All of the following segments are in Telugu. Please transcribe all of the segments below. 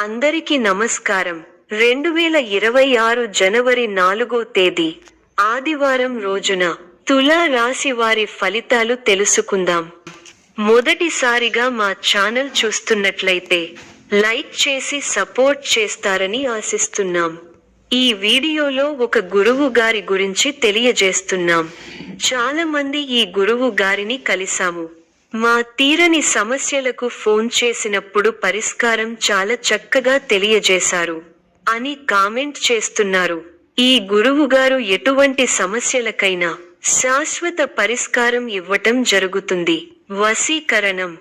అందరికీ నమస్కారం. 2026 జనవరి 4వ తేదీ ఆదివారం రోజున తులా రాశి వారి ఫలితాలు తెలుసుకుందాం. మొదటిసారిగా మా ఛానల్ చూస్తున్నట్లయితే లైక్ చేసి సపోర్ట్ చేస్తారని ఆశిస్తున్నాం. ఈ వీడియోలో ఒక గురువు గారి గురించి తెలియజేస్తున్నాం. చాలా మంది ఈ గురువు గారిని కలిసాము. మా తీరని సమస్యలకు ఫోన్ చేసినప్పుడు పరిష్కారం చాలా చక్కగా తెలియజేశారు అని కామెంట్ చేస్తున్నారు. ఈ గురువుగారు ఎటువంటి సమస్యలకైనా శాశ్వత పరిష్కారం ఇవ్వటం జరుగుతుంది. వశీకరణం,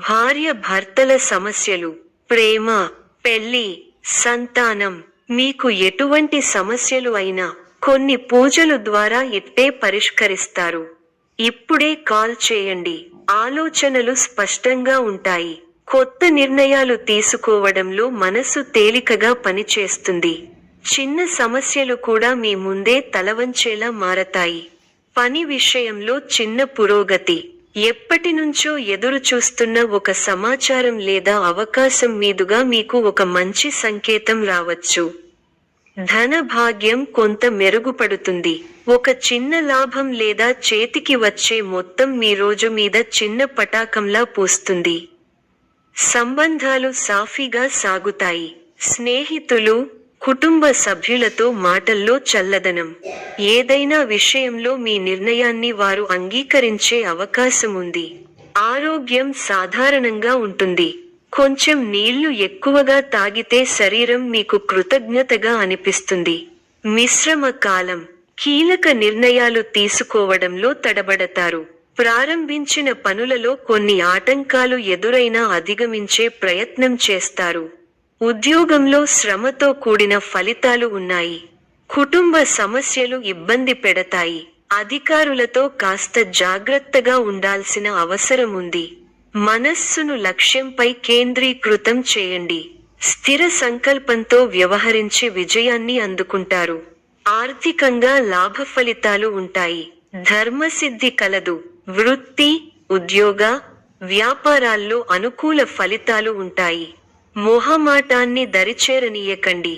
భార్య భర్తల సమస్యలు, ప్రేమ, పెళ్లి, సంతానం, మీకు ఎటువంటి సమస్యలు అయినా కొన్ని పూజలు ద్వారా ఇట్టే పరిష్కరిస్తారు. ఇప్పుడే కాల్ చేయండి. ఆలోచనలు స్పష్టంగా ఉంటాయి. కొత్త నిర్ణయాలు తీసుకోవడంలో మనసు తేలికగా పనిచేస్తుంది. చిన్న సమస్యలు కూడా మీ ముందే తలవంచేలా మారతాయి. పని విషయంలో చిన్న పురోగతి, ఎప్పటినుంచో ఎదురు చూస్తున్న ఒక సమాచారం లేదా అవకాశం మీదుగా మీకు ఒక మంచి సంకేతం రావచ్చు. ధన భాగ్యం కొంత మెరుగుపడుతుంది. ఒక చిన్న లాభం లేదా చేతికి వచ్చే మొత్తం మీ రోజు మీద చిన్న పటాకంలా పూస్తుంది. సంబంధాలు సాఫీగా సాగుతాయి. స్నేహితులు, కుటుంబ సభ్యులతో మాటల్లో చల్లదనం. ఏదైనా విషయంలో మీ నిర్ణయాన్ని వారు అంగీకరించే అవకాశం ఉంది. ఆరోగ్యం సాధారణంగా ఉంటుంది. కొంచెం నీళ్లు ఎక్కువగా తాగితే శరీరం మీకు కృతజ్ఞతగా అనిపిస్తుంది. మిశ్రమ కాలం, కీలక నిర్ణయాలు తీసుకోవడంలో తడబడతారు. ప్రారంభించిన పనులలో కొన్ని ఆటంకాలు ఎదురైనా అధిగమించే ప్రయత్నం చేస్తారు. ఉద్యోగంలో శ్రమతో కూడిన ఫలితాలు ఉన్నాయి. కుటుంబ సమస్యలు ఇబ్బంది పెడతాయి. అధికారులతో కాస్త జాగ్రత్తగా ఉండాల్సిన అవసరం ఉంది. మనస్సును లక్ష్యంపై కేంద్రీకృతం చేయండి. స్థిర సంకల్పంతో వ్యవహరించి విజయాన్ని అందుకుంటారు. ఆర్థికంగా లాభ ఫలితాలు ఉంటాయి. ధర్మసిద్ధి కలదు. వృత్తి, ఉద్యోగ, వ్యాపారాల్లో అనుకూల ఫలితాలు ఉంటాయి. మొహమాటాన్ని దరిచేరనీయకండి.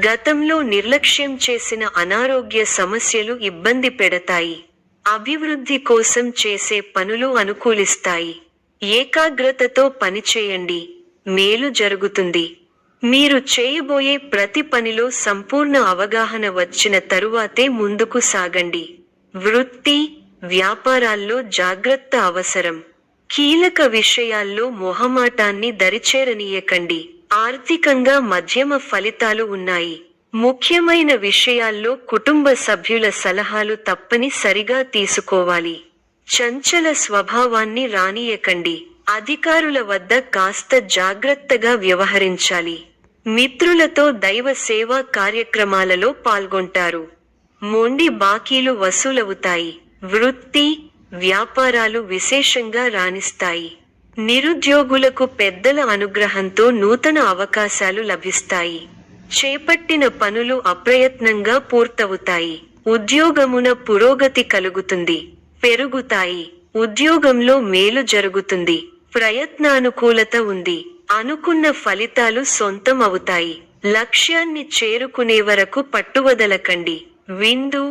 గతంలో నిర్లక్ష్యం చేసిన అనారోగ్య సమస్యలు ఇబ్బంది పెడతాయి. అభివృద్ధి కోసం చేసే పనులు అనుకూలిస్తాయి. ఏకాగ్రతతో పనిచేయండి. మేలు జరుగుతుంది. మీరు చేయబోయే ప్రతి పనిలో సంపూర్ణ అవగాహన వచ్చిన తరువాతే ముందుకు సాగండి. వృత్తి, వ్యాపారాల్లో జాగ్రత్త అవసరం. కీలక విషయాల్లో మొహమాటాన్ని దరిచేరనీయకండి. ఆర్థికంగా మధ్యమ ఫలితాలు ఉన్నాయి. ముఖ్యమైన విషయాల్లో కుటుంబ సభ్యుల సలహాలు తప్పనిసరిగా తీసుకోవాలి. చంచల స్వభావాన్ని రానీయకండి. అధికారుల వద్ద కాస్త జాగ్రత్తగా వ్యవహరించాలి. మిత్రులతో దైవ సేవా కార్యక్రమాలలో పాల్గొంటారు. మొండి బాకీలు వసూలవుతాయి. వృత్తి, వ్యాపారాలు విశేషంగా రాణిస్తాయి. నిరుద్యోగులకు పెద్దల అనుగ్రహంతో నూతన అవకాశాలు లభిస్తాయి. చేపట్టిన పనులు అప్రయత్నంగా పూర్తవుతాయి. ఉద్యోగమున పురోగతి కలుగుతుంది. పెరుగుతాయి. ఉద్యోగంలో మేలు జరుగుతుంది. ప్రయత్నానుకూలత ఉంది. అనుకున్న ఫలితాలు సొంతం అవుతాయి. లక్ష్యాన్ని చేరుకునే వరకు పట్టువదలకండి. విందు,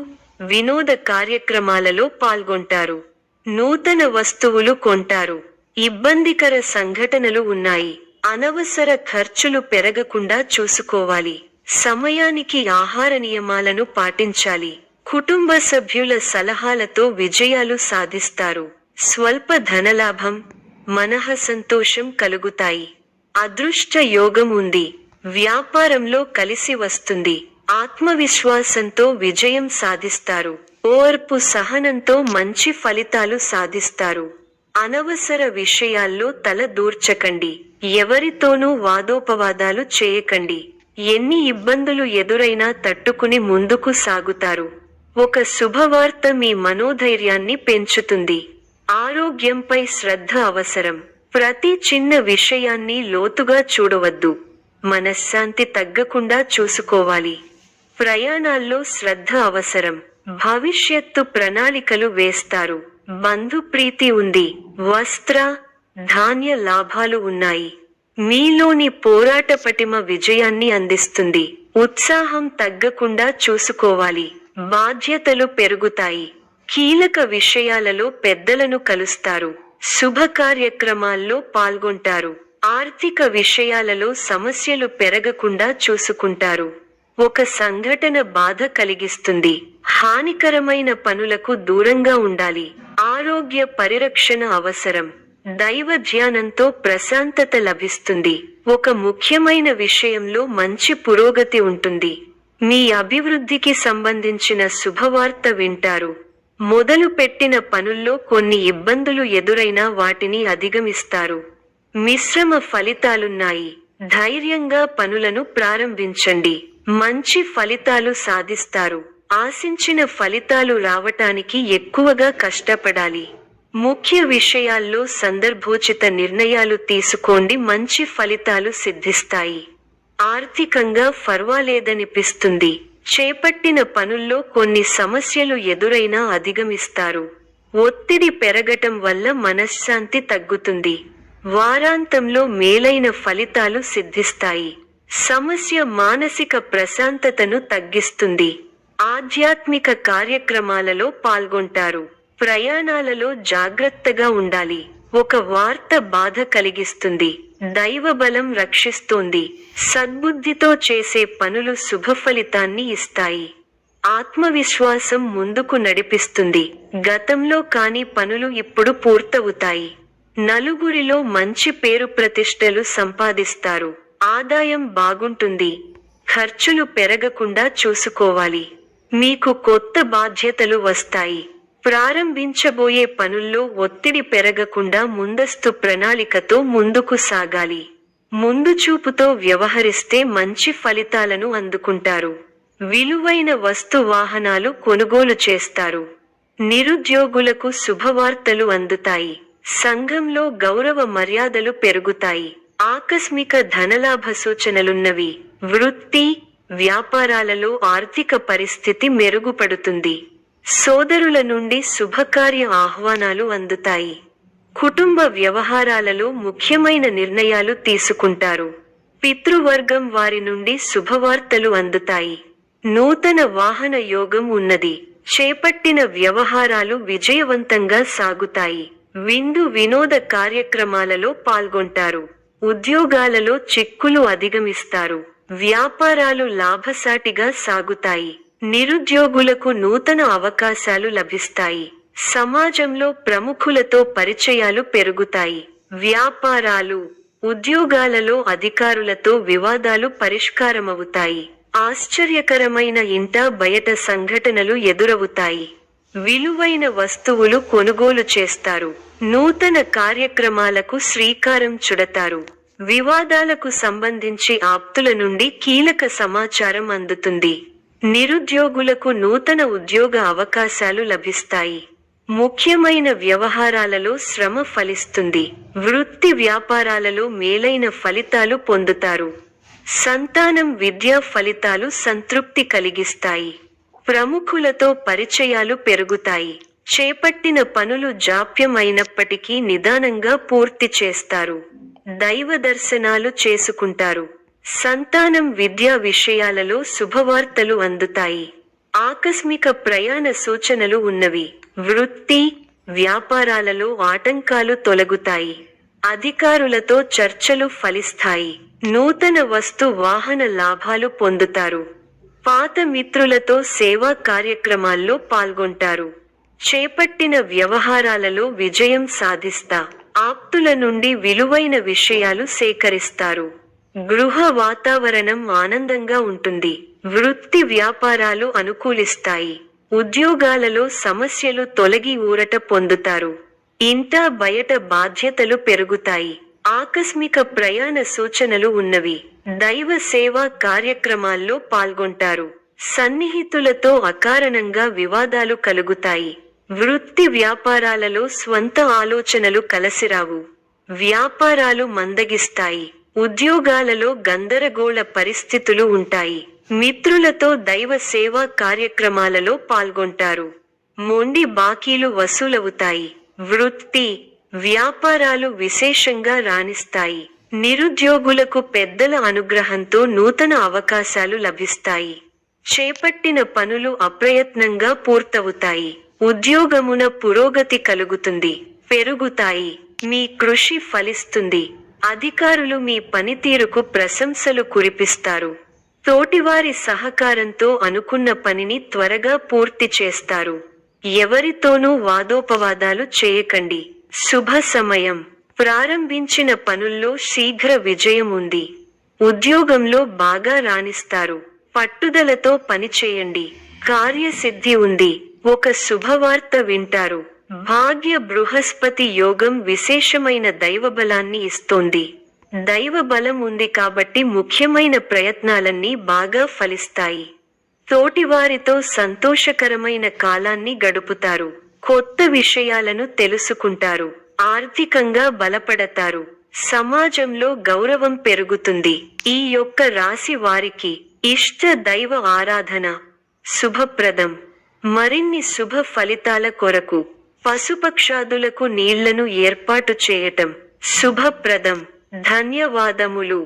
వినోద కార్యక్రమాలలో పాల్గొంటారు. నూతన వస్తువులు కొంటారు. ఇబ్బందికర సంఘటనలు ఉన్నాయి. అనవసర ఖర్చులు పెరగకుండా చూసుకోవాలి. సమయానికి ఆహార నియమాలను పాటించాలి. కుటుంబ సభ్యుల సలహాలతో విజయాలు సాధిస్తారు. స్వల్ప ధనలాభం, మనః సంతోషం కలుగుతాయి. అదృష్ట యోగం ఉంది. వ్యాపారంలో కలిసి వస్తుంది. ఆత్మవిశ్వాసంతో విజయం సాధిస్తారు. ఓర్పు సహనంతో మంచి ఫలితాలు సాధిస్తారు. అనవసర విషయాల్లో తల దూర్చకండి. ఎవరితోనూ వాదోపవాదాలు చేయకండి. ఎన్ని ఇబ్బందులు ఎదురైనా తట్టుకుని ముందుకు సాగుతారు. ఒక శుభవార్త మీ మనోధైర్యాన్ని పెంచుతుంది. ఆరోగ్యంపై శ్రద్ధ అవసరం. ప్రతి చిన్న విషయాన్ని లోతుగా చూడవద్దు. మనశ్శాంతి తగ్గకుండా చూసుకోవాలి. ప్రయాణాల్లో శ్రద్ధ అవసరం. భవిష్యత్తు ప్రణాళికలు వేస్తారు. బంధు ప్రీతి ఉంది. వస్త్ర, ధాన్య లాభాలు ఉన్నాయి. మీలోని పోరాట పటిమ విజయాన్ని అందిస్తుంది. ఉత్సాహం తగ్గకుండా చూసుకోవాలి. బాధ్యతలు పెరుగుతాయి. కీలక విషయాలలో పెద్దలను కలుస్తారు. శుభ కార్యక్రమాల్లో పాల్గొంటారు. ఆర్థిక విషయాలలో సమస్యలు పెరగకుండా చూసుకుంటారు. ఒక సంఘటన బాధ కలిగిస్తుంది. హానికరమైన పనులకు దూరంగా ఉండాలి. ఆరోగ్య పరిరక్షణ అవసరం. దైవ ధ్యానంతో ప్రశాంతత లభిస్తుంది. ఒక ముఖ్యమైన విషయంలో మంచి పురోగతి ఉంటుంది. మీ అభివృద్ధికి సంబంధించిన శుభవార్త వింటారు. మొదలు పెట్టిన పనుల్లో కొన్ని ఇబ్బందులు ఎదురైనా వాటిని అధిగమిస్తారు. మిశ్రమ ఫలితాలున్నాయి. ధైర్యంగా పనులను ప్రారంభించండి. మంచి ఫలితాలు సాధిస్తారు. ఆశించిన ఫలితాలు రావటానికి ఎక్కువగా కష్టపడాలి. ముఖ్య విషయాల్లో సందర్భోచిత నిర్ణయాలు తీసుకోండి. మంచి ఫలితాలు సిద్ధిస్తాయి. ఆర్థికంగా పర్వాలేదనిపిస్తుంది. చేపట్టిన పనుల్లో కొన్ని సమస్యలు ఎదురైనా అధిగమిస్తారు. ఒత్తిడి పెరగటం వల్ల మనశ్శాంతి తగ్గుతుంది. వారాంతంలో మేలైన ఫలితాలు సిద్ధిస్తాయి. సమస్య మానసిక ప్రశాంతతను తగ్గిస్తుంది. ఆధ్యాత్మిక కార్యక్రమాలలో పాల్గొంటారు. ప్రయాణాలలో జాగ్రత్తగా ఉండాలి. ఒక వార్త బాధ కలిగిస్తుంది. దైవ బలం రక్షిస్తోంది. సద్బుద్ధితో చేసే పనులు శుభ ఫలితాన్ని ఇస్తాయి. ఆత్మవిశ్వాసం ముందుకు నడిపిస్తుంది. గతంలో కాని పనులు ఇప్పుడు పూర్తవుతాయి. నలుగురిలో మంచి పేరు ప్రతిష్టలు సంపాదిస్తారు. ఆదాయం బాగుంటుంది. ఖర్చులు పెరగకుండా చూసుకోవాలి. మీకు కొత్త బాధ్యతలు వస్తాయి. ప్రారంభించబోయే పనుల్లో ఒత్తిడి పెరగకుండా ముందస్తు ప్రణాళికతో ముందుకు సాగాలి. ముందు చూపుతో వ్యవహరిస్తే మంచి ఫలితాలను అందుకుంటారు. విలువైన వస్తు వాహనాలు కొనుగోలు చేస్తారు. నిరుద్యోగులకు శుభవార్తలు అందుతాయి. సంఘంలో గౌరవ మర్యాదలు పెరుగుతాయి. ఆకస్మిక ధనలాభ సూచనలున్నవి. వృత్తి, వ్యాపారాలలో ఆర్థిక పరిస్థితి మెరుగుపడుతుంది. సోదరుల నుండి శుభకార్య ఆహ్వానాలు అందుతాయి. కుటుంబ వ్యవహారాలలో ముఖ్యమైన నిర్ణయాలు తీసుకుంటారు. పితృవర్గం వారి నుండి శుభవార్తలు అందుతాయి. నూతన వాహన యోగం ఉన్నది. చేపట్టిన వ్యవహారాలు విజయవంతంగా సాగుతాయి. విందు వినోద కార్యక్రమాలలో పాల్గొంటారు. ఉద్యోగాలలో చిక్కులు అధిగమిస్తారు. వ్యాపారాలు లాభసాటిగా సాగుతాయి. నిరుద్యోగులకు నూతన అవకాశాలు లభిస్తాయి. సమాజంలో ప్రముఖులతో పరిచయాలు పెరుగుతాయి. వ్యాపారాలు, ఉద్యోగాలలో అధికారులతో వివాదాలు పరిష్కారమవుతాయి. ఆశ్చర్యకరమైన ఇంట బయట సంఘటనలు ఎదురవుతాయి. విలువైన వస్తువులు కొనుగోలు చేస్తారు. నూతన కార్యక్రమాలకు శ్రీకారం చుడతారు. వివాదాలకు సంబంధించి ఆప్తుల నుండి కీలక సమాచారం అందుతుంది. నిరుద్యోగులకు నూతన ఉద్యోగ అవకాశాలు లభిస్తాయి. ముఖ్యమైన వ్యవహారాలలో శ్రమ ఫలిస్తుంది. వృత్తి వ్యాపారాలలో మేలైన ఫలితాలు పొందుతారు. సంతానం విద్యా ఫలితాలు సంతృప్తి కలిగిస్తాయి. ప్రముఖులతో పరిచయాలు పెరుగుతాయి. చేపట్టిన పనులు జాప్యం అయినప్పటికీ నిదానంగా పూర్తి చేస్తారు. దైవ దర్శనాలు చేసుకుంటారు. సంతానం విద్యా విషయాలలో శుభవార్తలు అందుతాయి. ఆకస్మిక ప్రయాణ సూచనలు ఉన్నవి. వృత్తి, వ్యాపారాలలో ఆటంకాలు తొలగుతాయి. అధికారులతో చర్చలు ఫలిస్తాయి. నూతన వస్తు వాహన లాభాలు పొందుతారు. పాత మిత్రులతో సేవా కార్యక్రమాల్లో పాల్గొంటారు. చేపట్టిన వ్యవహారాలలో విజయం సాధిస్తా. ఆప్తుల నుండి విలువైన విషయాలు సేకరిస్తారు. గృహ వాతావరణం ఆనందంగా ఉంటుంది. వృత్తి వ్యాపారాలు అనుకూలిస్తాయి. ఉద్యోగాలలో సమస్యలు తొలగి ఊరట పొందుతారు. ఇంట బయట బాధ్యతలు పెరుగుతాయి. ఆకస్మిక ప్రయాణ సూచనలు ఉన్నవి. దైవ సేవా కార్యక్రమాల్లో పాల్గొంటారు. సన్నిహితులతో అకారణంగా వివాదాలు కలుగుతాయి. వృత్తి వ్యాపారాలలో స్వంత ఆలోచనలు కలసిరావు. వ్యాపారాలు మందగిస్తాయి. ఉద్యోగాలలో గందరగోళ పరిస్థితులు ఉంటాయి. మిత్రులతో దైవ సేవా కార్యక్రమాలలో పాల్గొంటారు. మొండి బాకీలు వసూలవుతాయి. వృత్తి, వ్యాపారాలు విశేషంగా రాణిస్తాయి. నిరుద్యోగులకు పెద్దల అనుగ్రహంతో నూతన అవకాశాలు లభిస్తాయి. చేపట్టిన పనులు అప్రయత్నంగా పూర్తవుతాయి. ఉద్యోగమున పురోగతి కలుగుతుంది, పెరుగుతాయి. మీ కృషి ఫలిస్తుంది. అధికారులు మీ పనితీరుకు ప్రశంసలు కురిపిస్తారు. తోటివారి సహకారంతో అనుకున్న పనిని త్వరగా పూర్తి చేస్తారు. ఎవరితోనూ వాదోపవాదాలు చేయకండి. శుభ సమయం. ప్రారంభించిన పనుల్లో శీఘ్ర విజయం ఉంది. ఉద్యోగంలో బాగా రాణిస్తారు. పట్టుదలతో పనిచేయండి. కార్యసిద్ధి ఉంది. ఒక శుభవార్త వింటారు. భాగ్య బృహస్పతి యోగం విశేషమైన దైవబలాన్ని ఇస్తోంది. దైవ బలం ఉంది కాబట్టి ముఖ్యమైన ప్రయత్నాలన్నీ బాగా ఫలిస్తాయి. తోటివారితో సంతోషకరమైన కాలాన్ని గడుపుతారు. కొత్త విషయాలను తెలుసుకుంటారు. ఆర్థికంగా బలపడతారు. సమాజంలో గౌరవం పెరుగుతుంది. ఈ యొక్క రాశి వారికి ఇష్ట దైవ ఆరాధన శుభప్రదం. మరిన్ని శుభ ఫలితాల కొరకు పశుపక్షాదులకు నీళ్లను ఏర్పాటు చేయటం శుభప్రదం. ధన్యవాదములు.